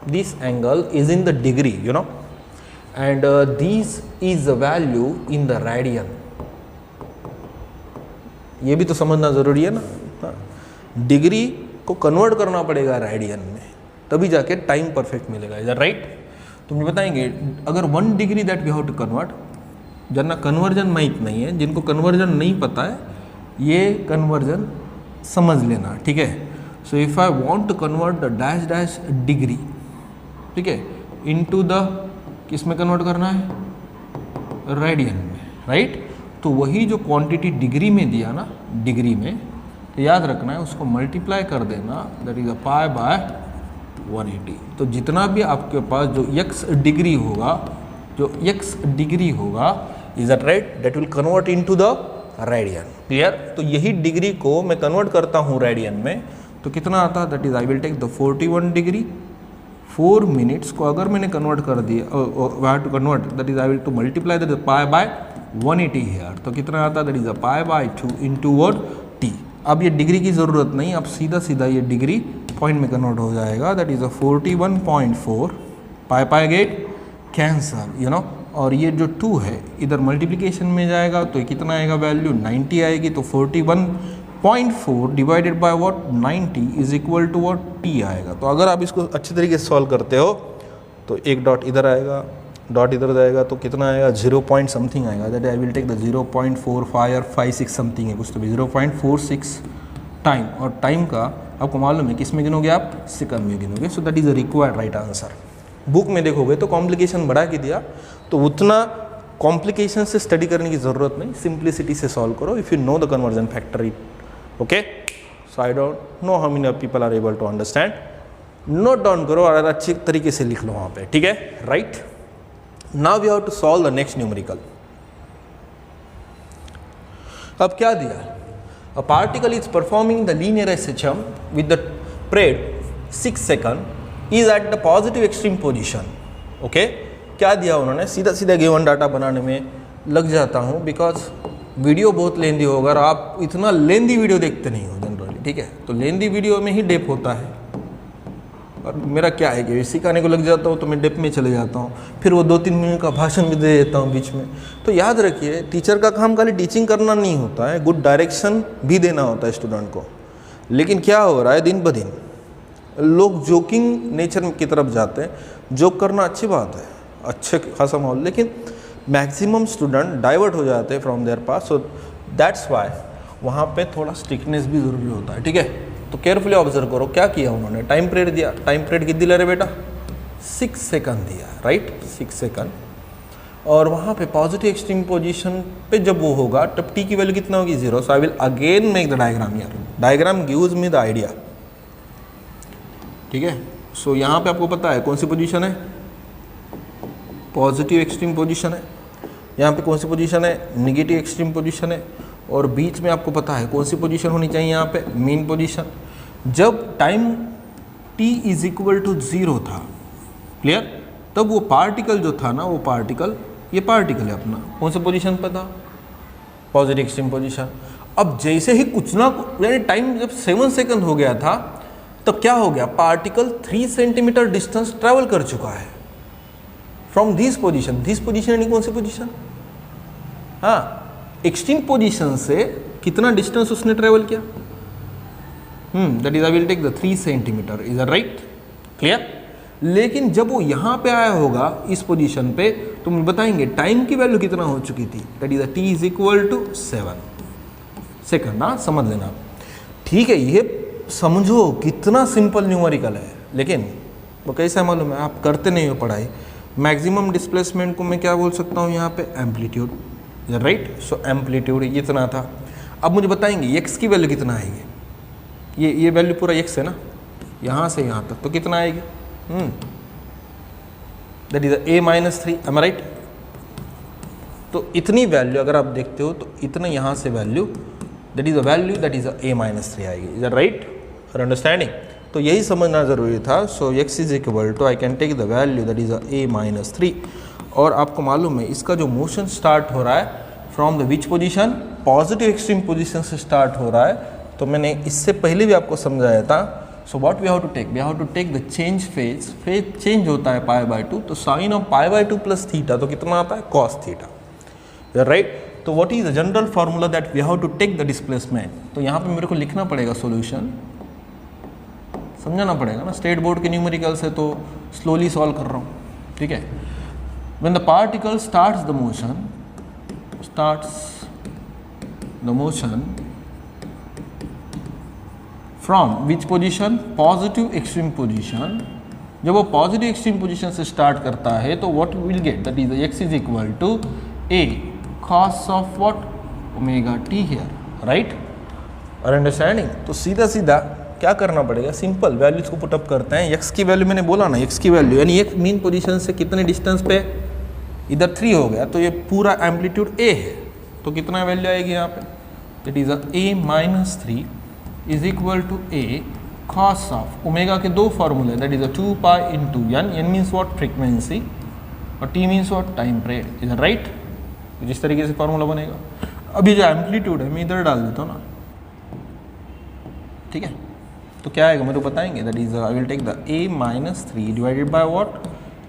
Speaker 1: this angle is in the degree, you know, and this is the value in the radian, ये भी तो समझना जरूरी है ना। हाँ, डिग्री को कन्वर्ट करना पड़ेगा रेडियन में, तभी जाके टाइम परफेक्ट मिलेगा, इज दैट राइट। तो मुझे बताएंगे अगर 1 degree that we have to convert, जितना कन्वर्जन माहित नहीं है, जिनको कन्वर्जन नहीं पता है, ये कन्वर्जन समझ लेना, ठीक है। So if I want to convert the dash dash degree, ठीक है, इनटू द किस में कन्वर्ट करना है, रेडियन में, राइट। तो वही जो क्वांटिटी डिग्री में दिया ना, डिग्री में, तो याद रखना है उसको मल्टीप्लाई कर देना, दैट इज पाई बाय 180। तो जितना भी आपके पास जो x डिग्री होगा, जो x डिग्री होगा, is that right, that will convert into the radian, clear. तो यही डिग्री को मैं कन्वर्ट करता हूँ रेडियन में, तो कितना आता है, that is I will take the 41 degree, 4 minutes को अगर मैंने कन्वर्ट कर दिया, we have to convert, that is I will to multiply that pi by 180 here, तो कितना आता है, that is pi by 2 into what t. अब ये डिग्री की ज़रूरत नहीं, अब सीधा सीधा ये डिग्री पॉइंट में कन्वर्ट हो जाएगा, that is 41.4, pi pi gate cancer, you know. और ये जो 2 है इधर मल्टीप्लिकेशन में जाएगा तो कितना आएगा वैल्यू, 90 आएगी। तो 41.4 divided by what 90 is equal to what t आएगा। तो अगर आप इसको अच्छे तरीके से सॉल्व करते हो तो एक डॉट इधर आएगा, डॉट इधर जाएगा, तो कितना आएगा 0 पॉइंट समथिंग आएगा, that I will take the 0.45 और 56 समथिंग है कुछ, तो भी 0.46 टाइम। और टाइम का आपको मालूम है किस में गिनोगे आप, सेकंड में गिनोगे। So that is a required right answer. Book में देखोगे तो कॉम्प्लिकेशन बढ़ा के दिया, तो उतना कॉम्प्लिकेशन से स्टडी करने की ज़रूरत नहीं, सिंप्लिसिटी से सॉल्व करो if you know the conversion factor it, okay. So I don't know how many people are able to understand, note down करो और अच्छे तरीके से लिख लो वहाँ पे, ठीक है, right. Now we have to solve the next numerical. अब क्या दिया, a particle is performing the linear SHM with the period 6 second is at the positive extreme position, okay. क्या दिया उन्होंने, सीधा सीधा गिवन डाटा बनाने में लग जाता हूँ बिकॉज वीडियो बहुत लेंदी होगा और आप इतना लेंदी वीडियो देखते नहीं हो जनरली, ठीक है। तो लेंदी वीडियो में ही डेप होता है, और मेरा क्या है कि सिखाने को लग जाता हूँ तो मैं डेप में चले जाता हूँ, फिर वो 2-3 मिनट का भाषण भी दे देता हूँ बीच में। तो याद रखिए टीचर का काम खाली टीचिंग करना नहीं होता है, गुड डायरेक्शन भी देना होता है स्टूडेंट को। लेकिन क्या हो रहा है दिन ब दिन लोग जोकिंग नेचर की तरफ जाते हैं। जोक करना अच्छी बात है, अच्छे खासा माहौल, लेकिन मैक्सिमम स्टूडेंट डाइवर्ट हो जाते हैं from there pass. So that's why वहाँ पे थोड़ा स्ट्रिक्टनेस भी ज़रूरी होता है, ठीक है। तो केयरफुली ऑब्जर्व करो क्या किया उन्होंने। टाइम पीरियड दिया, टाइम पीरियड कितनी ले रहे बेटा, 6 सेकंड दिया, राइट, 6 सेकंड। और वहाँ पे पॉजिटिव एक्सट्रीम पोजीशन पे जब वो होगा तब टी की वैल्यू कितना होगी, 0। So I will again make the diagram यार, diagram gives me the idea, ठीक है। सो यहाँ पे आपको पता है कौन सी पोजीशन है, पॉजिटिव एक्सट्रीम पोजीशन है। यहाँ पे कौन सी पोजीशन है, निगेटिव एक्सट्रीम पोजीशन है। और बीच में आपको पता है कौन सी पोजीशन होनी चाहिए यहाँ पे, मीन पोजीशन। जब time t is equal to 0 था, क्लियर, तब वो पार्टिकल जो था ना, वो पार्टिकल, ये पार्टिकल है अपना, कौन से पोजीशन पे था, पॉजिटिव एक्सट्रीम पोजीशन। अब जैसे ही कुछ ना, यानी टाइम जब 7 सेकंड हो गया था तब क्या हो गया, पार्टिकल 3 सेंटीमीटर डिस्टेंस ट्रैवल कर चुका है from this position. This position यानी कौन सी पोजीशन, हाँ, एक्सट्रीम पोजीशन से कितना डिस्टेंस उसने ट्रेवल किया, that is I will take the 3 centimetre, is that right, clear. लेकिन जब वो यहाँ पे आया होगा इस पोजीशन पे, तो मुझे बताएंगे टाइम की वैल्यू कितना हो चुकी थी, that is t is equal to 7 second. हाँ, समझ लेना, ठीक है। ये समझो कितना सिंपल न्यूमेरिकल है, लेकिन वो कैसा है मालूम है, आप करते नहीं हो पढ़ाई। मैक्सिमम डिस्प्लेसमेंट को मैं क्या बोल सकता हूँ यहाँ पे, एम्पलीट्यूड, राइट। सो एम्पलीट्यूड इतना था। अब मुझे बताएंगे x की वैल्यू कितना आएगी, ये वैल्यू पूरा x है ना, यहाँ से यहाँ तक, तो कितना आएगी, that is a-3, am I right? तो इतनी वैल्यू अगर आप देखते हो तो इतना यहाँ से value, that is a value that is a-3 आएगी, is that right, for understanding. तो यही समझना जरूरी था। So x is equal to, I can take the value that is a-3। और आपको मालूम है इसका जो मोशन स्टार्ट हो रहा है from the which position, positive extreme position से स्टार्ट हो रहा है। तो मैंने इससे पहले भी आपको समझाया था। So what we have to take, we have to take the change phase. Phase change होता है π/2, तो साइन ऑफ π/2 प्लस थीटा, तो कितना आता है, cos थीटा, राइट। तो what is the general formula that we have to take the displacement. तो यहाँ पे मेरे को लिखना पड़ेगा सॉल्यूशन, समझाना पड़ेगा ना, स्टेट बोर्ड के न्यूमेरिकल से तो स्लोली सॉल्व कर रहा हूँ, ठीक है। When the particle starts the motion from which position, positive extreme position। जब वो पॉजिटिव एक्सट्रीम पोजीशन से स्टार्ट करता है तो what will get, that is x is equal to a cos of what, omega t here, right, और understanding. तो सीधा सीधा क्या करना पड़ेगा, सिंपल वैल्यूज को पुटअप करते हैं। x की वैल्यू मैंने बोला ना, x की वैल्यू यानी एक मीन पोजीशन से कितने डिस्टेंस पे, इधर 3 हो गया, तो ये पूरा एम्पलीट्यूड a है, तो कितना वैल्यू आएगी यहाँ पे, that is a-3 is equal to a cos of, omega के 2 फॉर्मूले, that is 2π into n means what, frequency, और t means what, time period, is right. जिस तरीके से फॉर्मूला बनेगा, अभी जो एम्पलीट्यूड है मैं इधर डाल देता हूँ ना, ठीक है। तो क्या आएगा मेरे को बताएंगे, that is I will take the a-3 divided by what,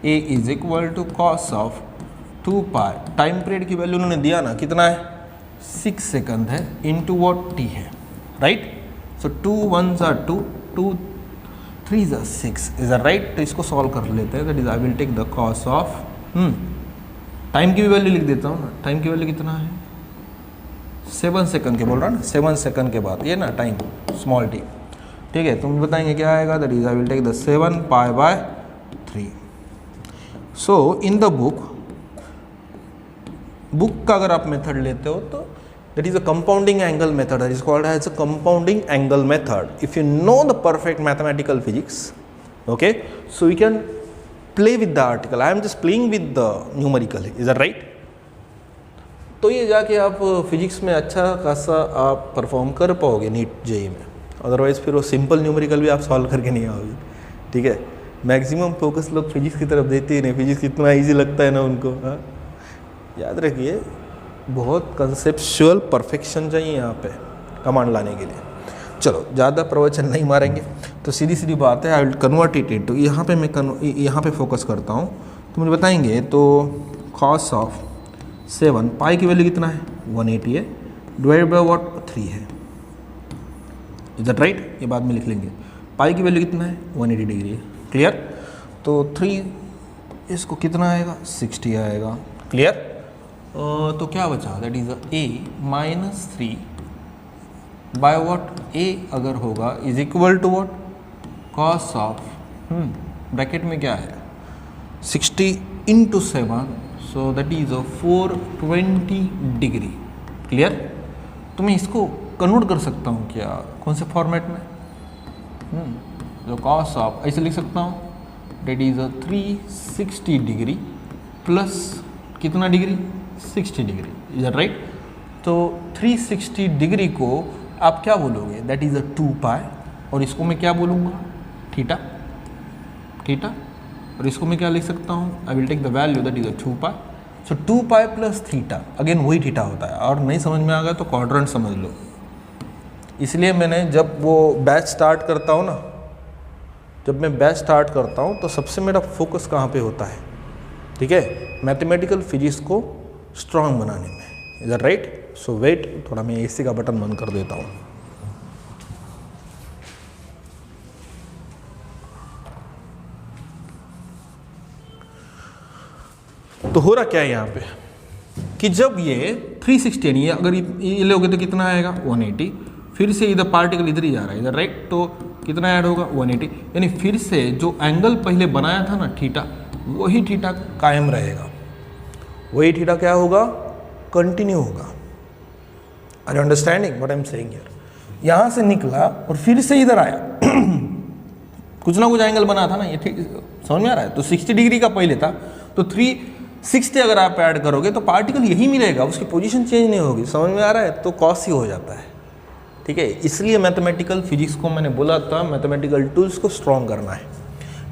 Speaker 1: a is equal to cos of 2π, time period की वैल्यू उन्होंने दिया ना, कितना है, 6 सेकंड है, इनटू व्हाट, t है, right. So 2 1s are 2, 2 3s are 6, is right. तो इसको सॉल्व कर लेते हैं, that is I will take the cos of, time की भी वैल्यू लिख देता हूँ ना, टाइम की वैल्यू कितना है, 7 सेकंड के बोल रहा ना, 7 सेकंड के बाद ये ना टाइम स्मॉल t, ठीक है। तुम बताएंगे क्या आएगा, that is I will take the 7π/3। So in the book का अगर आप मेथड लेते हो तो that is a compounding angle method, that is called as a compounding angle method. If you know the perfect mathematical physics, okay, so you can play with the article, I am just playing with the numerical, is that right. तो ये जाके आप physics में अच्छा खासा आप perform कर पाओगे नीट जेई में, अदरवाइज फिर वो सिंपल न्यूमेरिकल भी आप सॉल्व करके नहीं आओगे, ठीक है। मैक्सिमम फोकस लोग फिजिक्स की तरफ देते ही नहीं, फिजिक्स कितना ईजी लगता है ना उनको, हाँ। याद रखिए बहुत कंसेप्चुअल परफेक्शन चाहिए यहाँ पे कमांड लाने के लिए। चलो ज़्यादा प्रवचन नहीं मारेंगे, तो सीधी सीधी बात है, I will convert it into, यहाँ पे मैं यहाँ पे फोकस करता हूँ, तो मुझे बताएंगे तो cos ऑफ 7 पाई की वैल्यू कितना है 180 है, डिवाइड बाय व्हाट 3 है, इज दैट राइट? ये बाद में लिख लेंगे। पाई की वैल्यू कितना है 180 डिग्री है, क्लियर? तो 3 इसको कितना आएगा 60 आएगा, क्लियर? तो क्या बचा, that is a -3 by what, a अगर होगा is equal to what cos of bracket में क्या है 60 इंटू 7, so that is 420 degree, clear? तो मैं इसको कन्वर्ट कर सकता हूँ क्या, कौन से फॉर्मेट में, जो cos ऑफ ऐसे लिख सकता हूँ, डेट इज 360 डिग्री प्लस कितना degree 60 degree, is that right? तो 360 डिग्री को आप क्या बोलोगे, दैट इज 2 पाई, और इसको मैं क्या बोलूँगा थीटा, थीटा, और इसको मैं क्या लिख सकता हूँ, I will take the value that is 2 pi, so 2 pi plus theta, again वही थीटा होता है, और नहीं समझ में आ गया तो क्वाड्रेंट समझ लो। इसलिए मैंने जब वो बैच स्टार्ट करता हूँ ना, जब मैं बैच स्टार्ट करता हूँ तो सबसे मेरा फोकस कहाँ पे होता है, ठीक है, मैथमेटिकल फिजिक्स को स्ट्रांग बनाने में, is that right? So wait, थोड़ा मैं एसी का बटन बंद कर देता हूँ। तो हो रहा क्या है यहाँ पे कि जब ये 360 यानी अगर ये लोगे तो कितना आएगा 180, फिर से इधर पार्टिकल इधर ही जा रहा है, इधर राइट, तो कितना ऐड होगा 180, यानी फिर से जो एंगल पहले बनाया था ना थीटा, वही थीटा कायम रहेगा, वही थीटा क्या होगा, कंटिन्यू होगा। Are you understanding what I am saying here? यहाँ से निकला और फिर से इधर आया कुछ ना कुछ एंगल बना था ना, ये समझ में आ रहा है? तो 60 डिग्री का पहले था, तो 360 अगर आप ऐड करोगे तो पार्टिकल यही मिलेगा, उसकी पोजीशन चेंज नहीं होगी, समझ में आ रहा है? तो कॉस ही हो जाता है, ठीक है? इसलिए मैथमेटिकल फिजिक्स को मैंने बोला था मैथमेटिकल टूल्स को स्ट्रॉन्ग करना है,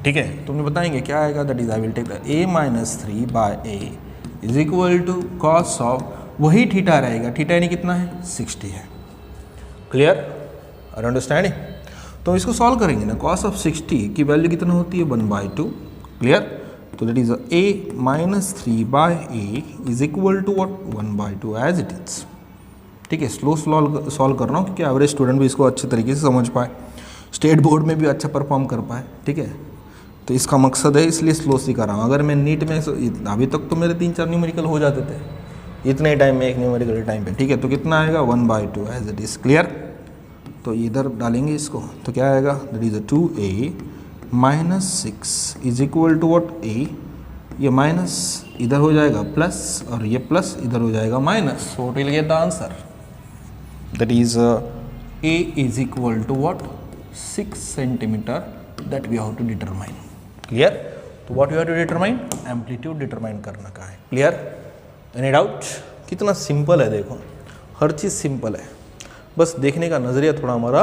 Speaker 1: ठीक है? तो मैं बताएंगे क्या आएगा, that is I will take the a-3 by a is equal to cos of, वही थीटा रहेगा, थीटा यानी कितना है 60 है, क्लियर? Are understanding? तो इसको सॉल्व करेंगे ना, कॉस ऑफ 60 की वैल्यू कितना होती है 1/2, क्लियर? तो that is a-3 by a is equal to what 1/2 as it is, ठीक है? स्लो सॉल्व कर रहा हूँ क्योंकि एवरेज स्टूडेंट भी इसको अच्छे तरीके से समझ पाए, स्टेट बोर्ड में भी अच्छा परफॉर्म कर पाए, ठीक है? तो इसका मकसद है, इसलिए स्लो सिखा रहा हूँ। अगर मैं नीट में अभी तक तो मेरे 3-4 न्यूमेरिकल हो जाते थे इतने टाइम में, एक न्यूमेरिकल टाइम पे, ठीक है? तो कितना आएगा 1/2 एज इट इज़, क्लियर? तो इधर डालेंगे इसको, तो क्या आएगा, that is 2a -6 is equal to what a, ये माइनस इधर हो जाएगा प्लस, और ये प्लस इधर हो जाएगा minus, so will get the answer, that is a is equal to what 6 centimetre, that we have to determine, clear? तो what you have to determine, amplitude determine करना का है, क्लियर? Any doubt? कितना simple है, देखो हर चीज़ simple है, बस देखने का नज़रिया थोड़ा हमारा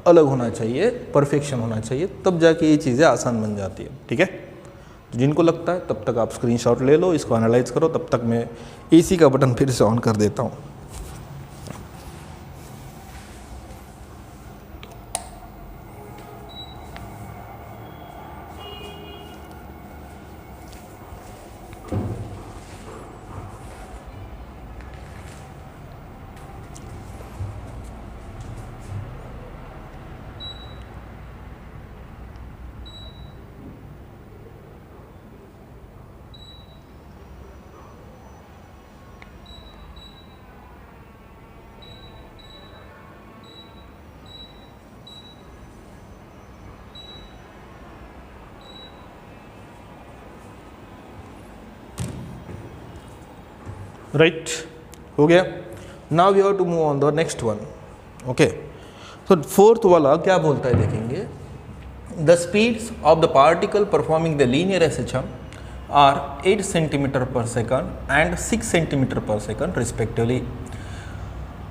Speaker 1: अलग होना चाहिए, परफेक्शन होना चाहिए, तब जाके ये चीज़ें आसान बन जाती है, ठीक है? तो जिनको लगता है तब तक आप स्क्रीनशॉट ले लो, इसको एनालाइज करो, तब तक मैं एसी का बटन फिर से ऑन कर देता हूँ। राइट, हो गया। Now we have to move on the next one, okay? तो फोर्थ वाला क्या बोलता है, देखेंगे, the speeds of the particle performing the linear SHM are 8 centimetre per second and 6 centimetre per second respectively.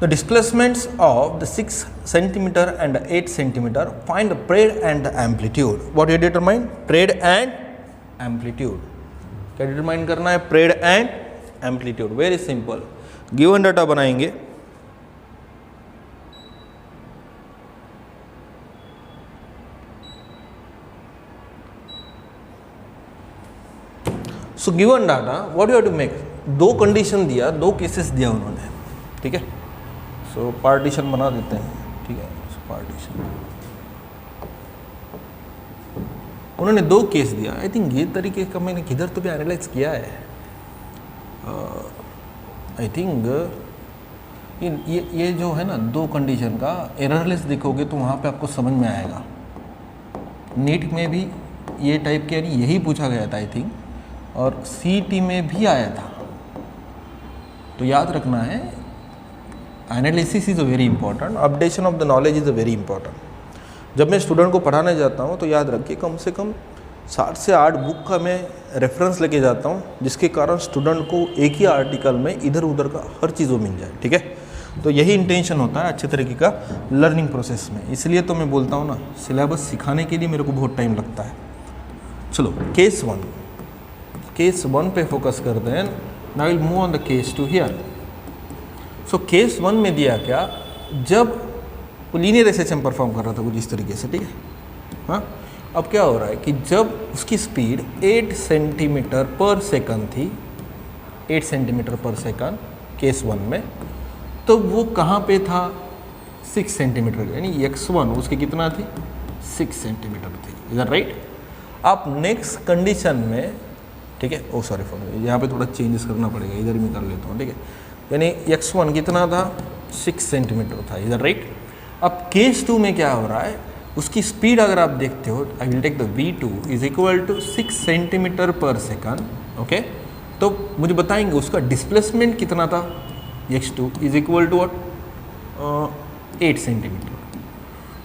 Speaker 1: The displacements of the 6 centimeter and 8 centimeter, find the period and the amplitude. What you determine? Period and amplitude. क्या determine करना है? period and amplitude. Very simple. Given data बनाएंगे, so given data what you have to make, दो condition दिया, दो cases दिया उन्होंने, ठीक है। सो पार्टीशन बना देते हैं, ठीक है। पार्टीशन उन्होंने दो केस दिया। आई थिंक ये तरीके का मैंने किधर तो भी एनालाइज किया है। आई थिंक ये जो है ना दो कंडीशन का एररलेस देखोगे तो वहाँ पे आपको समझ में आएगा। नीट में भी ये टाइप के यही पूछा गया था आई थिंक, और सीईटी में भी आया था। तो याद रखना है analysis is a very important, updation of the knowledge is a very important. जब मैं स्टूडेंट को पढ़ाने जाता हूँ तो याद रखिए कम से कम 7 से 8 बुक का मैं रेफरेंस लेके जाता हूँ, जिसके कारण स्टूडेंट को एक ही आर्टिकल में इधर उधर का हर चीज़ वो मिल जाए, ठीक है। तो यही इंटेंशन होता है अच्छे तरीके का लर्निंग प्रोसेस में। इसलिए तो मैं बोलता हूँ ना, सिलेबस सिखाने के लिए मेरे को बहुत टाइम लगता है। चलो केस 1 पे फोकस करते हैं। Now will move on the case 2 here. So case 1 में दिया क्या, जब वो लीनियर एसएचएम परफॉर्म कर रहा था कुछ इस तरीके से, ठीक है। हाँ, अब क्या हो रहा है कि जब उसकी स्पीड 8 सेंटीमीटर पर सेकंड थी, 8 सेंटीमीटर पर सेकंड केस 1 में, तो वो कहाँ पे था, 6 सेंटीमीटर, यानी x1 उसकी कितना थी, 6 सेंटीमीटर थी, इज दैट राइट। आप नेक्स्ट कंडीशन में, ठीक है, ओ सॉरी फॉर यहाँ पे थोड़ा चेंजेस करना पड़ेगा, इधर भी कर लेता हूँ, ठीक है। यानी x1 कितना था, 6 सेंटीमीटर था, इज दैट राइट। अब केस 2 में क्या हो रहा है, उसकी स्पीड अगर आप देखते हो, I will take the v2 is equal to 6 centimetre per second, okay. तो मुझे बताएंगे उसका डिस्प्लेसमेंट कितना था, x2 is equal to what, 8 centimetre.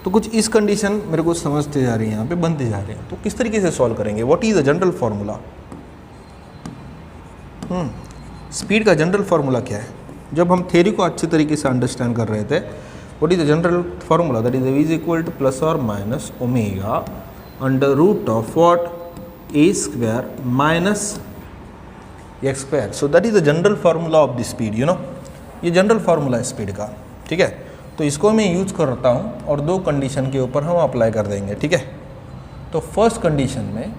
Speaker 1: तो कुछ इस कंडीशन मेरे को समझते जा रही है, यहाँ पे बनते जा रहे हैं। तो किस तरीके से सॉल्व करेंगे, what is the general formula. Speed का जनरल फार्मूला क्या है, जब हम थ्योरी को अच्छे तरीके से अंडरस्टैंड कर रहे थे, what is the general formula, that is v is equal to plus और minus omega under root of what, a square minus x square. So that is the general formula of the speed, you know, ये general formula है speed का, ठीक है। तो इसको मैं use करता हूँ और दो कंडीशन के ऊपर हम अप्लाई कर देंगे, ठीक है। तो फर्स्ट कंडीशन में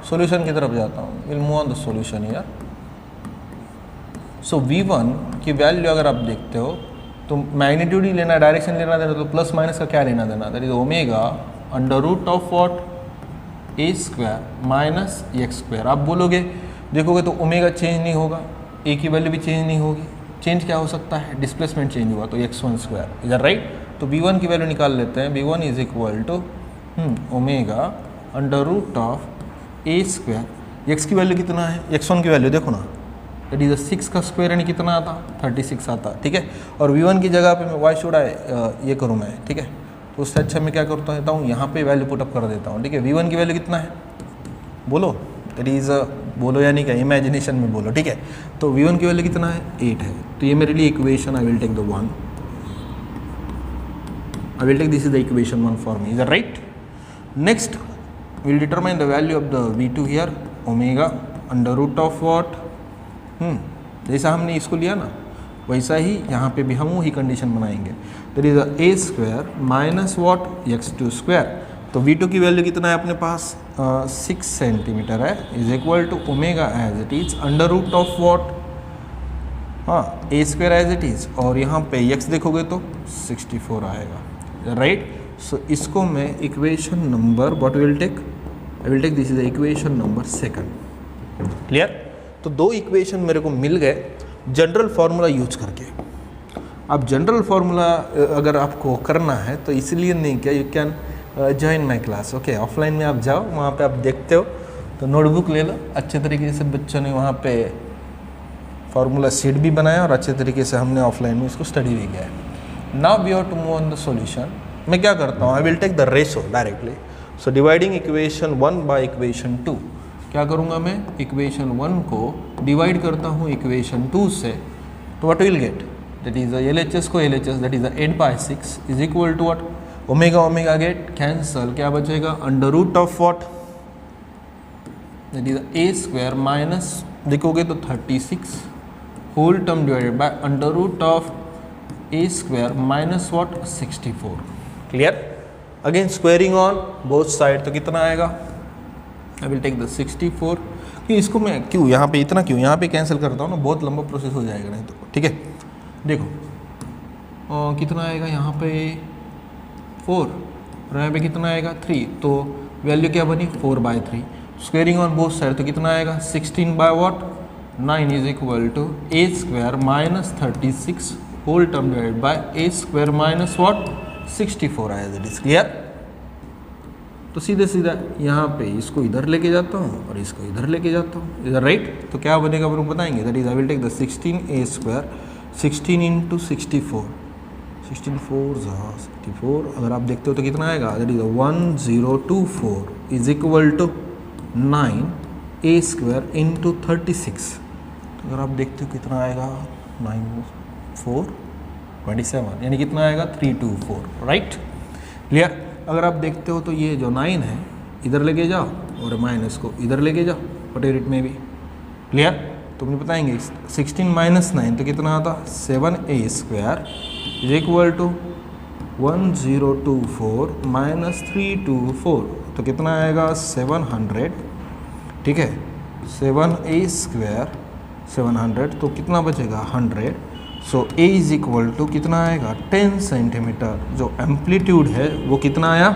Speaker 1: सॉल्यूशन की तरफ जाता हूँ, will move on the solution here. So v1 की वैल्यू अगर आप देखते हो तो मैग्नीट्यूड ही लेना, डायरेक्शन लेना देना, तो प्लस माइनस का क्या लेना देना, that is omega under root of what, a square minus x square. आप बोलोगे, देखोगे तो ओमेगा चेंज नहीं होगा, a की वैल्यू भी चेंज नहीं होगी, चेंज क्या हो सकता है, डिस्प्लेसमेंट चेंज हुआ, तो x1 square, is that right. तो v1 की वैल्यू निकाल लेते हैं, v1 is equal to omega under root of a square, x की वैल्यू कितना है, x1 की वैल्यू देखो ना, दैट इज 6 का स्क्वायर, यानी कितना आता, 36 आता, ठीक है। और v1 की जगह पे मैं वाई शुड ये करूँ मैं, ठीक है। तो उससे अच्छा मैं क्या करता हूँ, यहाँ पे वैल्यू पुटअप कर देता हूँ, ठीक है। v1 की वैल्यू कितना है, बोलो, दैट इज बोलो यानी क्या, इमेजिनेशन में बोलो, ठीक है। तो v1 की वैल्यू कितना है, 8 है। तो ये मेरे लिए equation, I will take the 1, I will take this is the equation 1 for me, is that right. Next will determine the value of the v2 here, omega under root of what, जैसा हमने इसको लिया ना वैसा ही यहाँ पे भी हम वही कंडीशन बनाएंगे, that is a square minus what, x2 square. तो v2 की वैल्यू कितना है अपने पास, 6 सेंटीमीटर है, is equal to omega as it is under root of what, हाँ, a square as it is, और यहाँ पे x देखोगे तो 64 आएगा, राइट। सो इसको मैं equation number what will take, I will take this is the equation number 2, clear. तो दो इक्वेशन मेरे को मिल गए जनरल फार्मूला यूज करके। अब जनरल फार्मूला अगर आपको करना है तो इसलिए नहीं क्या, you can join my class, okay. Offline में आप जाओ, वहाँ पे आप देखते हो तो नोटबुक ले लो, अच्छे तरीके से बच्चों ने वहाँ पे फार्मूला शीट भी बनाया और अच्छे तरीके से हमने ऑफलाइन में इसको स्टडी भी किया है। Now we have to move on the solution. मैं क्या करता हूँ, I will take the ratio directly. So dividing equation 1 by equation 2, क्या करूँगा मैं, इक्वेशन 1 को डिवाइड करता हूँ इक्वेशन 2 से, तो what will get, that is LHS को LHS, that is 8/6 is equal to what, omega omega get cancel, क्या बचेगा, under root of what, that is a square minus, देखोगे तो 36 whole term divided by under root of a square minus what, 64, clear. Again squaring on both side, तो कितना आएगा, आई will take the 64। कि इसको मैं क्यों यहाँ पे इतना क्यों यहाँ पे कैंसिल करता हूँ ना, बहुत लंबा प्रोसेस हो जाएगा नहीं तो, ठीक है। देखो कितना आएगा यहाँ पे 4 और यहाँ पे कितना आएगा 3, तो वैल्यू क्या बनी 4/3। स्क्वेयरिंग ऑन बोथ साइड तो कितना आएगा 16 by what 9 is equal to a square minus 36 whole term divide by a square minus what 64 आया। That is clear. तो सीधे सीधा यहाँ पे इसको इधर लेके जाता हूँ और इसको इधर लेके जाता हूँ इधर, राइट। तो क्या बनेगा हम लोग बताएंगे, that is I will take the 16a square 16 into 64, 16 4 64, अगर आप देखते हो तो कितना आएगा, that is 1024 is equal to 9a square into 36। तो अगर आप देखते हो कितना आएगा 9 4 27, यानी कितना आएगा 324, राइट। क्लियर। अगर आप देखते हो तो ये जो 9 है इधर लेके जाओ और माइनस को इधर लेके जाओ, वटेवर इट में भी। क्लियर। तो मुझे बताएंगे 16 माइनस 9 तो कितना आता 7a square is equal to 1024 minus 324, तो कितना आएगा 700, ठीक है। 7a स्क्वायर 700, तो कितना बचेगा 100। सो a इज इक्वल टू कितना आएगा 10 सेंटीमीटर। जो एम्पलीट्यूड है वो कितना आया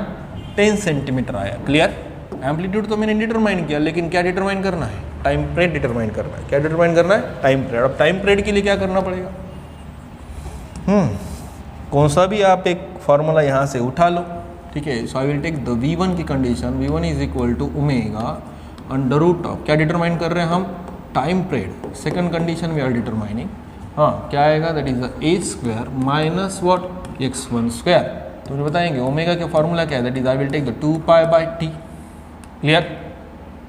Speaker 1: 10 सेंटीमीटर आया। क्लियर। एम्पलीट्यूड तो मैंने डिटरमाइन किया, लेकिन क्या डिटरमाइन करना है, टाइम पीरियड डिटरमाइन करना है। क्या डिटरमाइन करना है, टाइम पीरियड। अब टाइम पीरियड के लिए क्या करना पड़ेगा, कौन सा भी आप एक फॉर्मूला यहाँ से उठा लो, ठीक है। So I will take the V1 की condition, V1 is equal to omega under root of, क्या डिटरमाइन कर रहे हैं हम, time period. Second condition we are determining, हाँ क्या आएगा, that is a square minus what x1 square. तो मुझे बताएंगे ओमेगा का फॉर्मूला क्या है, that is I will take the 2π/t। Clear.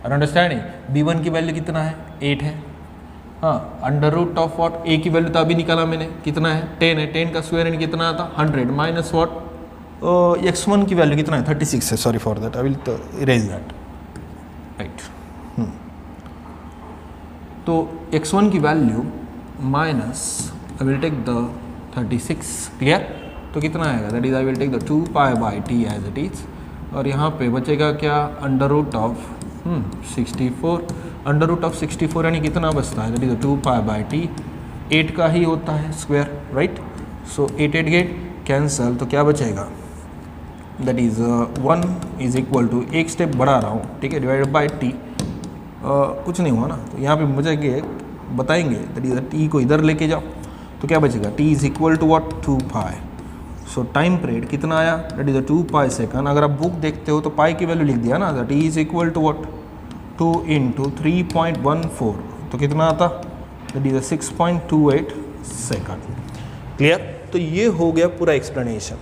Speaker 1: Are understanding. b1 की वैल्यू कितना है 8 है, हाँ under root of what a की वैल्यू तो अभी निकाला मैंने, कितना है 10 है, 10 का स्क्वायर यानी कितना आता 100 माइनस व्हाट x1 की वैल्यू कितना है 36 है, sorry for that, I will erase that, right. तो x1 की वैल्यू minus I will take the 36। Clear. तो कितना आएगा, that is I will take the 2π/t as it is, और यहाँ पे बचेगा क्या under root of 64, under root of 64 यानी कितना बचता है, दैट इज 2π/t, 8 का ही होता है square, right. So 8 get cancel, तो क्या बचेगा, that is 1 is equal to, एक स्टेप बढ़ा रहा हूँ, ठीक है, डिवाइडेड बाई t, कुछ नहीं हुआ ना। तो यहाँ पे मुझे बताएंगे दैट इज t को इधर लेके जाओ, तो क्या बचेगा, t is equal to what 2π। So time period कितना आया, दैट इज 2π सेकंड। अगर आप बुक देखते हो तो पाई की वैल्यू लिख दिया ना, that is equal to what 2 into 3.14, तो कितना आता, दैट इज 6.28 सेकंड। क्लियर। तो ये हो गया पूरा एक्सप्लेनेशन।